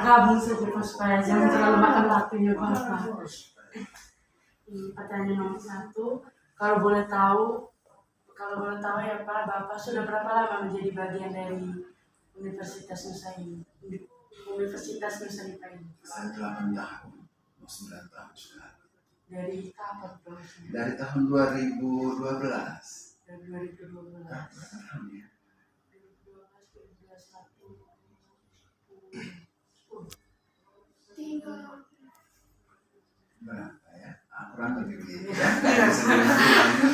gabung saja Pak supaya jangan terlalu makan waktunya Bapak. Pertanyaan nomor 1, kalau boleh tahu ya Pak, Bapak sudah berapa lama menjadi bagian dari Universitas Nusa ini? Universitas Nusa Nipah ini? Saya 8 tahun, 9 tahun sekarang. Dari kapan Pak? Dari tahun 2012. Dari 2012. Ya. 2012, Berapa ya? Kurang lebih begitu ya.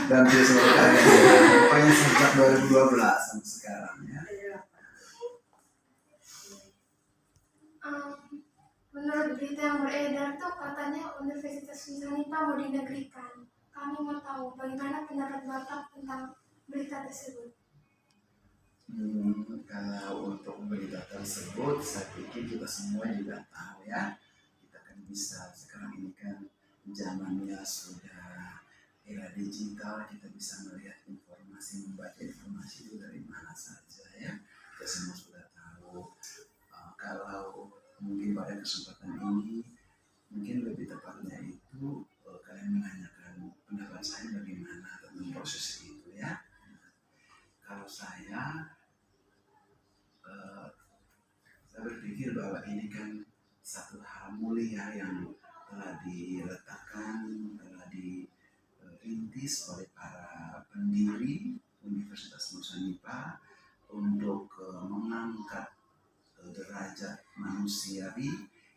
Dan dia sebenarnya pokoknya sejak 2012 sampai sekarang ya. Menurut berita yang beredar tuh katanya Universitas Nusa Nipah mau dinegrikan. Kami mau tahu bagaimana pendapat Bapak tentang berita tersebut. Kalau untuk berita tersebut, saya pikir kita semua juga tahu ya. Kita kan bisa sekarang ini kan zamannya sudah era digital, kita bisa melihat informasi, membaca informasi itu dari mana saja ya. Kita semua sudah tahu. Kalau mungkin pada kesempatan ini, mungkin lebih tepatnya itu kalian menanyakan pendapat saya bagaimana tentang proses itu ya. Kalau saya berpikir bahwa ini kan satu hal mulia yang telah diletakkan, telah dirintis oleh para pendiri Universitas Nusa Nipah untuk mengangkat derajat manusiawi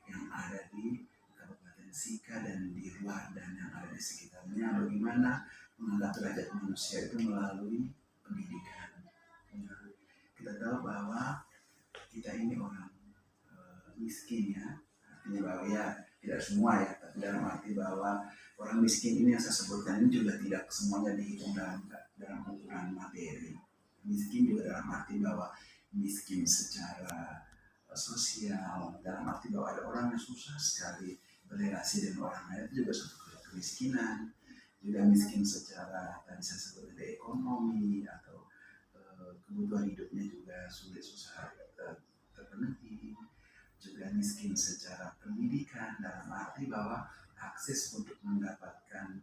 yang ada di Kabupaten Sika dan di luar dan yang ada di sekitarnya. Bagaimana mengangkat derajat manusia itu melalui pendidikan. Kita tahu bahwa kita ini orang miskin ya, artinya bahwa ya tidak semua ya, tapi dalam arti bahwa orang miskin ini yang saya sebutkan ini juga tidak semuanya dihitung dalam ukuran materi. Miskin juga dalam arti bahwa miskin secara sosial, dalam arti bahwa ada orang yang susah sekali berrelasi dengan orang lain, itu juga suatu kemiskinan. Juga miskin secara tadi saya sebut dari ekonomi atau kebutuhan hidupnya juga sulit susah terpenuhi. Juga miskin secara pendidikan dalam arti bahwa akses untuk mendapatkan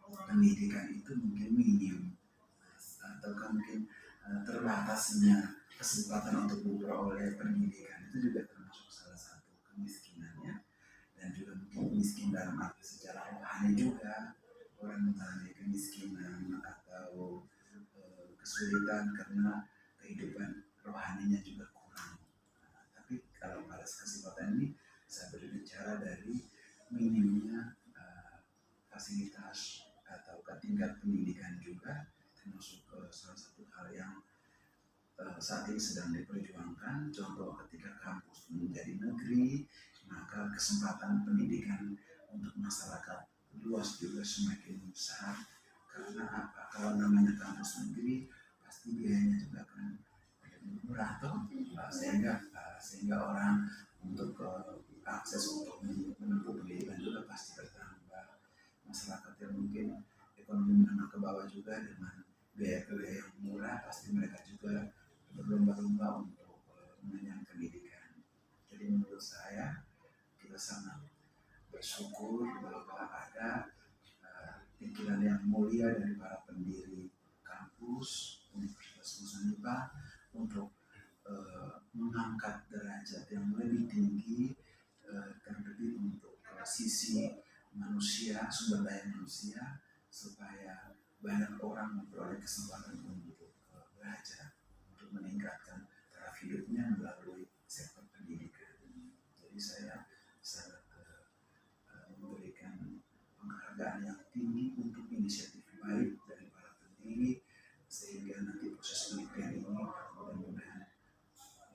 pendidikan itu mungkin minim atau mungkin terbatasnya kesempatan untuk memperoleh pendidikan itu juga termasuk salah satu kemiskinannya. Dan juga mungkin miskin dalam arti secara rohani juga, orang mengalami kemiskinan atau kesulitan karena kehidupan rohaninya juga kurang. Tapi kalau pada kesempatan ini saya berbicara dari minimnya fasilitas atau tingkat pendidikan juga, termasuk salah satu hal yang saat ini sedang diperjuangkan. Contoh ketika kampus menjadi negeri, maka kesempatan pendidikan untuk masyarakat luas juga semakin besar. Karena apa? Kalau namanya kampus negeri, pasti biayanya juga akan murah tuh, sehingga orang untuk akses untuk menempuh pendidikan juga pasti bertambah. Masyarakat yang mungkin ekonomi menengah ke bawah juga dengan biaya yang murah, pasti mereka juga berlomba-lomba untuk mengenyam pendidikan. Jadi menurut saya kita sangat bersyukur bahwa ada pikiran yang mulia dari para pendiri kampus Universitas Nusa Nipah untuk mengangkat derajat yang lebih tinggi, terlebih untuk sisi manusia, sumber daya manusia, supaya banyak orang memperoleh kesempatan untuk belajar, untuk meningkatkan taraf hidupnya melalui sektor pendidikan. Jadi saya sangat memberikan penghargaan yang tinggi untuk inisiatif baik dari para pendiri, sehingga nanti proses penelitian ini mudah-mudahan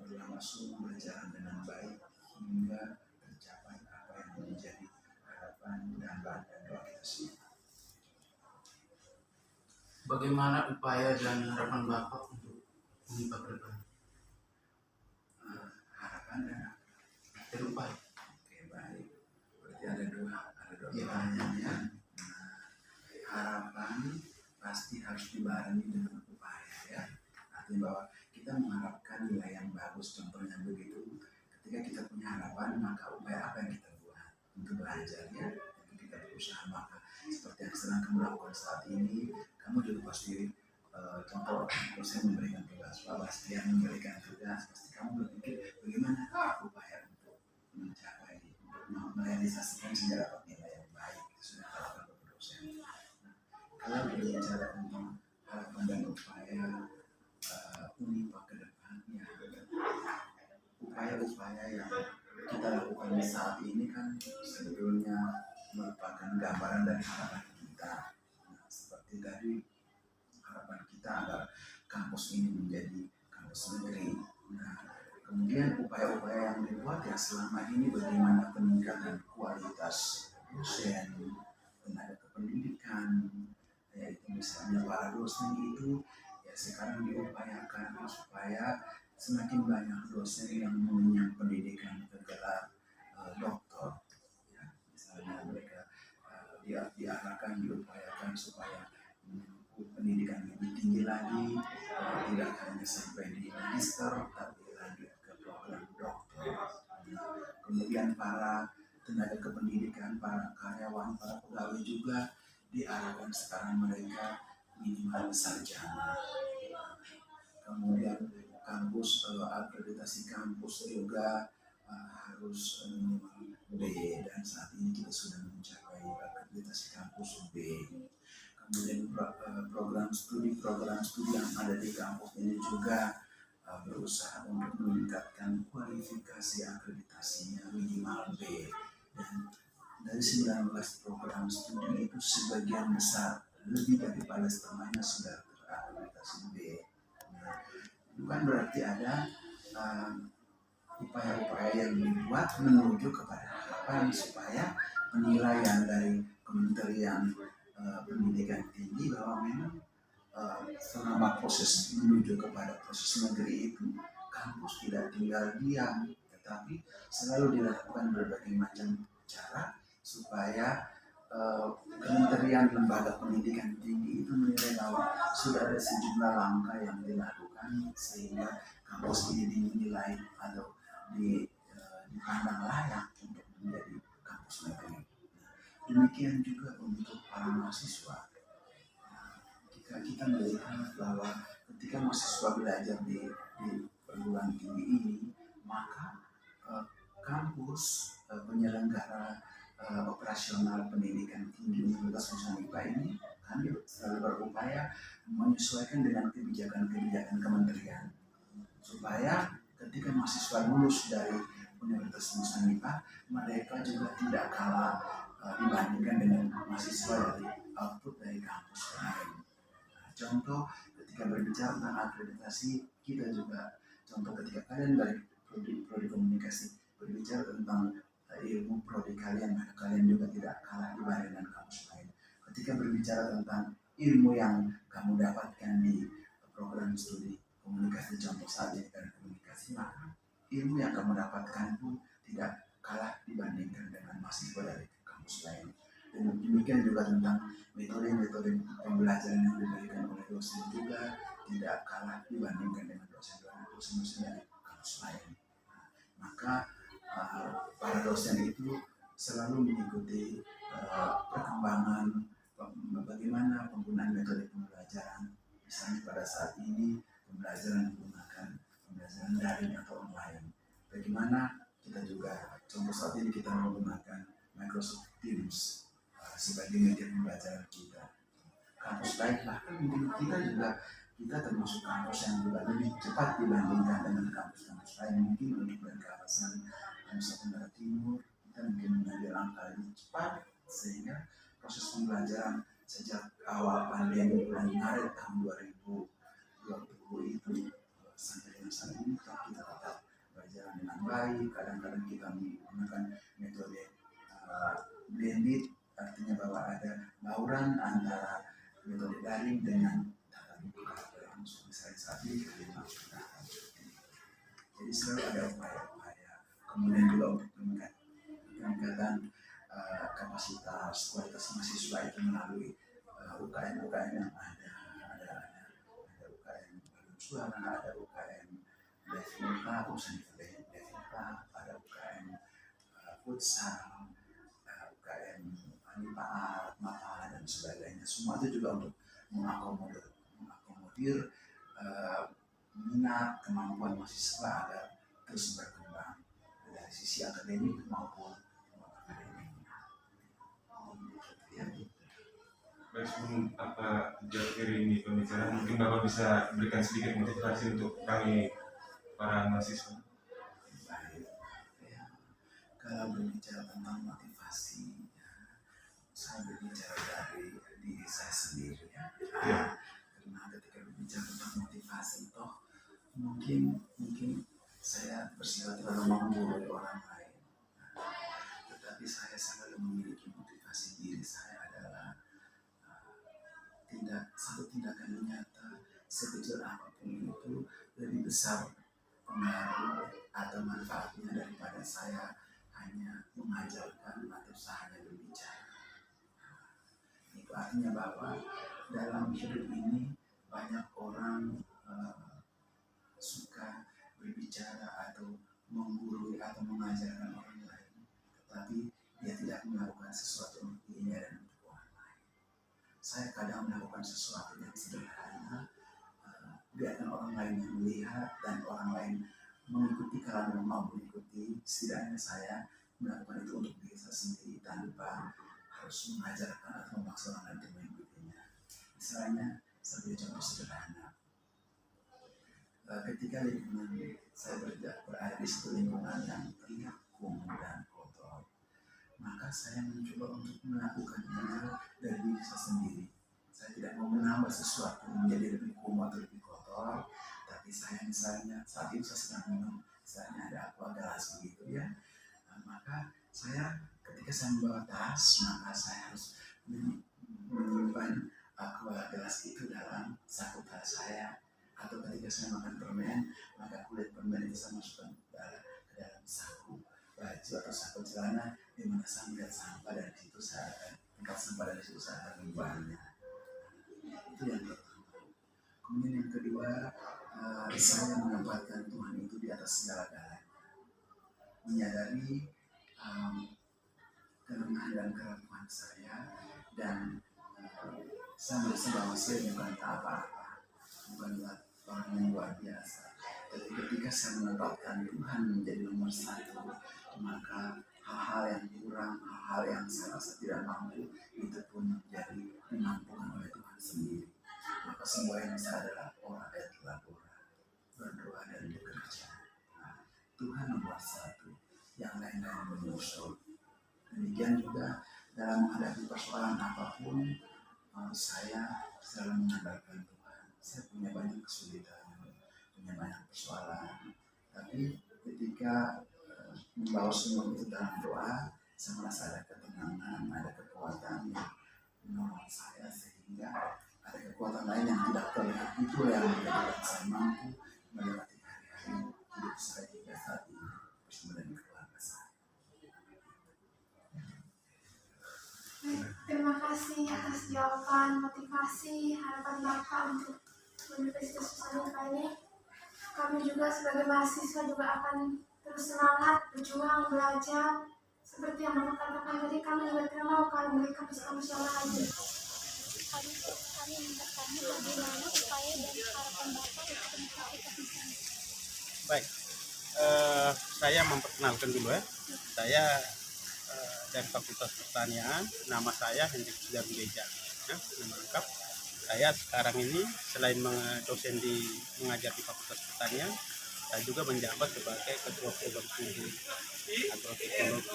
berlangsung berjalan dengan baik hingga tercapai apa yang menjadi harapan dan doa kita semua. Bagaimana upaya dan harapan Bapak untuk Unipah ke depan? Harapan dan upaya. Oke, baik. Berarti ada dua pertanyaannya. Harapan pasti harus dibarengi dengan upaya ya. Artinya bahwa kita mengharapkan nilai yang bagus, contohnya begitu. ketika kita punya harapan, maka upaya apa yang kita buat untuk belajar ya, untuk kita berusaha. Maka seperti yang sedang kamu lakukan saat ini, kamu juga pasti contoh dosen memberikan tugas, Pak Bastian memberikan tugas, pasti kamu berpikir bagaimana upaya untuk mencapai, untuk merealisasikan sehingga dapat nilai yang baik. Itu sudah dilakukan Bapak dosen. Nah, kalau berbicara tentang harapan dan upaya Unipa ke depannya, upaya-upaya yang kita lakukan saat ini kan sebetulnya merupakan gambaran dari harapan kita. Nah, seperti tadi harapan kita agar kampus ini menjadi kampus negeri. Nah, kemudian upaya-upaya yang dibuat ya selama ini bagaimana peningkatan kualitas dosen, tenaga kependidikan, yaitu misalnya para dosen itu ya sekarang diupayakan supaya semakin banyak dosen yang mengenyam pendidikan ke gelar doktor. Ya, misalnya mereka diarahkan, diupayakan supaya pendidikan lebih tinggi lagi, tidak hanya sampai di magister, tapi lanjut ke program doktor. Kemudian para tenaga kependidikan, para karyawan, para pegawai juga diarahkan sekarang mereka minimal sarjana. Kemudian kampus, akreditasi kampus juga harus minimal B, dan saat ini kita sudah mencapai akreditasi kampus B. Kemudian program studi yang ada di kampus ini juga berusaha untuk meningkatkan kualifikasi akreditasinya minimal B, dan dari 19 program studi itu sebagian besar lebih daripada setengahnya sudah terakreditasi B. Nah, bukan berarti ada upaya-upaya yang dibuat menuju kepada harapan supaya penilaian dari Kementerian Pendidikan Tinggi bahwa memang selama proses menuju kepada proses negeri itu kampus tidak tinggal diam, tetapi selalu dilakukan berbagai macam cara supaya Kementerian Lembaga Pendidikan Tinggi itu menilai bahwa sudah ada sejumlah langkah yang dilakukan sehingga kampus ini dinilai atau dipandang layak untuk menjadi kampus negeri. Demikian juga untuk para mahasiswa. Kita melihat bahwa ketika mahasiswa belajar di perguruan tinggi ini, maka kampus penyelenggara operasional pendidikan tinggi Universitas Nusa Indah ini kami selalu berupaya menyesuaikan dengan kebijakan-kebijakan kementerian supaya ketika mahasiswa lulus dari Universitas Nusa Indah, mereka juga tidak kalah dibandingkan dengan mahasiswa dari output dari kampus lain. Contoh ketika berbicara tentang akreditasi, kita juga contoh ketika kalian dari prodi komunikasi berbicara tentang ilmu prodi kalian, maka kalian juga tidak kalah dibandingkan kampus lain. Ketika berbicara tentang ilmu yang kamu dapatkan di program studi komunikasi, contoh saja dari komunikasi, maka ilmu yang kamu dapatkan pun tidak kalah dibandingkan dengan mahasiswa dari kampus lain. Dan demikian juga tentang metode-metode pembelajaran yang diberikan oleh dosen juga tidak kalah dibandingkan dengan dosen-dosen dari kampus lain. Nah, maka para dosen itu selalu mengikuti perkembangan bagaimana penggunaan metode pembelajaran. Misalnya pada saat ini pembelajaran menggunakan pembelajaran daring atau online. Bagaimana kita juga contoh saat ini kita menggunakan Microsoft Teams sebagai media pembelajaran kita. Kampus lain bahkan kita juga termasuk kampus yang juga lebih cepat dibandingkan dengan kampus-kampus lain. Mungkin untuk berkawasan Nusa Tenggara Timur kita mungkin mengambil langkah lebih cepat sehingga proses pembelajaran sejak awal pandemi bulan Maret tahun 2020 itu sampai dengan saat ini kita tetap berjalan dengan baik. Kadang-kadang kita menggunakan metode blended, artinya bahwa ada bauran antara metode daring dengan tatap muka langsung. Misalnya saat ini kalian langsung datang. Jadi selalu ada upaya-upaya. Kemudian juga untuk peningkatan kapasitas kualitas mahasiswa itu melalui UKM-UKM yang ada UKM Paduan Suara, ada UKM Devita, urusan Devita, ada futsal, UKM, MIPA, MAPA dan sebagainya. Semua itu juga untuk mengakomodir minat kemampuan mahasiswa agar terus berkembang dari sisi akademik maupun akademik. Ya. Baik, sebelum di akhir ini pembicaraan, mungkin Bapak bisa berikan sedikit motivasi untuk kami para mahasiswa. Baik, ya. Kalau berbicara tentang motivasi, ya, saya berbicara dari diri saya sendiri, ya. Karena ketika berbicara tentang motivasi, toh mungkin saya bersifat terlalu menggurui orang lain. Tetapi saya selalu memiliki motivasi diri saya adalah satu tindakan nyata sekecil apapun itu lebih besar pengaruh atau manfaatnya daripada saya hanya mengajarkan atau hanya berbicara. Itu artinya bahwa dalam hidup ini banyak orang suka berbicara atau menggurui atau mengajarkan orang lain, tetapi dia tidak melakukan sesuatu untuk dirinya dan untuk orang lain. Saya kadang melakukan sesuatu yang sederhana, biarkan orang lain yang melihat dan orang lain mengikuti kalau mau mengikuti. Setidaknya saya melakukan itu untuk diri saya sendiri tanpa harus mengajarkan atau memaksa orang lain untuk mengikutinya. Misalnya, saya beri contoh sederhana. Ketika lingkungan saya berada di satu lingkungan yang terlihat kumuh dan kotor, maka saya mencoba untuk melakukannya dari diri saya sendiri. Saya tidak mau menambah sesuatu menjadi lebih kumuh atau lebih kotor, tapi saya misalnya saat itu saya sedang minum, misalnya ada aqua gelas begitu ya, maka saya ketika saya membawa tas, maka saya harus menyimpan aqua gelas itu dalam saku tas saya. Atau ketika saya makan permen, maka kulit permen itu saya masukkan ke dalam saku baju atau saku celana, di mana saya melihat sampah dari situ saya akan tempat sampah dari situ saya akan membuangnya. Itu yang pertama. Kemudian yang kedua, saya menempatkan Tuhan itu di atas segala-galanya, menyadari kelemahan dan keraguan saya, dan saya merasa bahwa saya bukan apa-apa, bukanlah orang yang luar biasa. Jadi ketika saya menempatkan Tuhan menjadi nomor satu, maka hal-hal yang kurang, hal-hal yang saya rasa tidak mampu, itu pun menjadi dimampukan oleh Tuhan sendiri. Maka semua yang saya adalah ora et labora, berdoa dan bekerja. Nah, Tuhan nomor satu, yang lain-lain menyusul. Demikian juga dalam menghadapi persoalan apapun, saya selalu mengandalkan Tuhan. Saya punya banyak kesulitan, punya banyak persoalan, tapi ketika membawa semua itu dalam doa, saya merasa ada ketenangan, ada kekuatan yang menolong saya, sehingga ada kekuatan lain yang tidak terlihat itu yang menjadikan saya mampu melewati hari-hari hidup saya hingga saat ini bersama dengan keluarga saya. Terima kasih atas jawaban motivasi harapan Bapak untuk Universitas Nusa ini. Kami juga sebagai mahasiswa juga akan terus semangat berjuang belajar seperti yang Bapak katakan tadi. Kami juga tidak mau kalau mereka bisa lagi. Kami bertanya bagaimana upaya dan harapan Bapak untuk Universitas Nusa ini. Baik, saya memperkenalkan dulu ya. Saya dari Fakultas Pertanian, nama saya Hendrik Sudarbeja. Nama lengkap. Saya sekarang ini selain dosen mengajar di Fakultas Pertanian, saya juga menjabat sebagai Ketua Program Studi Agroteknologi.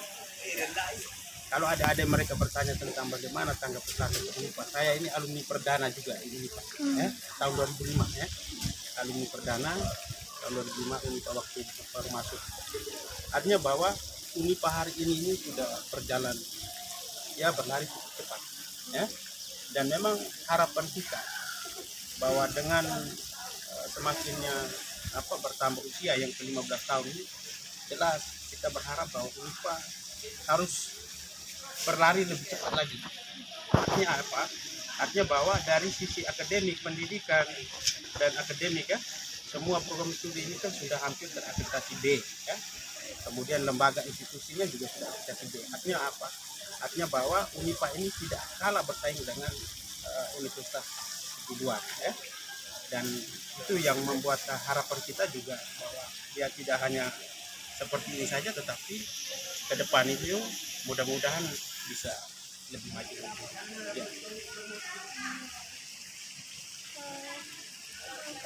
Kalau ada mereka bertanya tentang bagaimana tanggapan saya tentang UNIPA, saya ini alumni perdana juga di UNIPA, tahun 2005 ya, alumni perdana tahun 2005 UNIPA waktu baru masuk. Artinya bahwa UNIPA hari ini sudah berjalan, ya berlari cukup cepat, ya. Dan memang harapan kita bahwa dengan semakinnya bertambah usia yang ke-15 tahun ini, jelas kita berharap bahwa UNIPA harus berlari lebih cepat lagi. Artinya apa? Artinya bahwa dari sisi akademik, pendidikan dan akademik ya, semua program studi ini kan sudah hampir terakreditasi B ya. Kemudian lembaga institusinya juga sudah kita pilih. Artinya apa? Artinya bahwa Unipa ini tidak kalah bersaing dengan universitas di luar, ya. Dan itu yang membuat harapan kita juga bahwa dia tidak hanya seperti ini saja, tetapi ke depan itu mudah-mudahan bisa lebih maju lagi. Ya.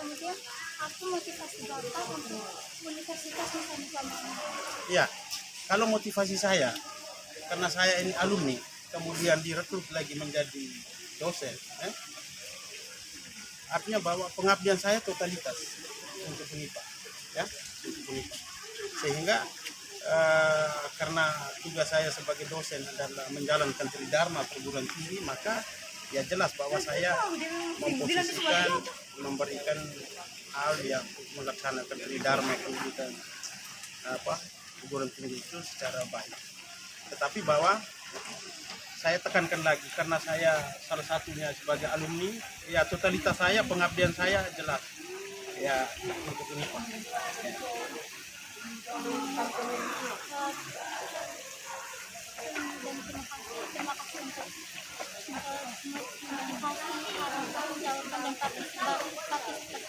Kemudian apa motivasi Bapak untuk Universitas Nusa Dua Bali? Ya, kalau motivasi saya, karena saya ini alumni, kemudian direkrut lagi menjadi dosen, artinya bahwa pengabdian saya totalitas untuk Unipa, ya, untuk Unipa. Sehingga karena tugas saya sebagai dosen adalah menjalankan Tridharma perguruan tinggi, maka ya jelas bahwa saya memposisikan, memberikan hal yang melaksanakan Tridharma pendidikan perguruan tinggi itu secara baik. Tetapi bahwa saya tekankan lagi, karena saya salah satunya sebagai alumni, ya totalitas saya, pengabdian saya jelas ya untuk Unipa. Ya. Dan terima kasih untuk motivasi, harapan, jawaban dan partisipasi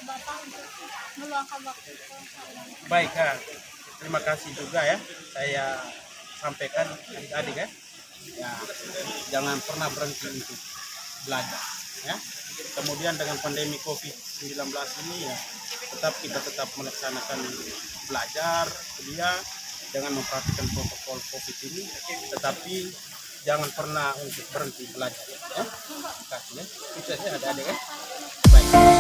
Bapak untuk meluangkan waktu ke saya. Baik, terima kasih juga ya saya sampaikan adik-adik ya. Ya, jangan pernah berhenti untuk belajar ya. Kemudian dengan pandemi COVID-19 ini ya kita tetap melaksanakan belajar kuliah dengan memperhatikan protokol COVID ini, tetapi jangan pernah untuk berhenti belajar ya. Terima kasih ya. Sukses ya adik-adik ya. Baik.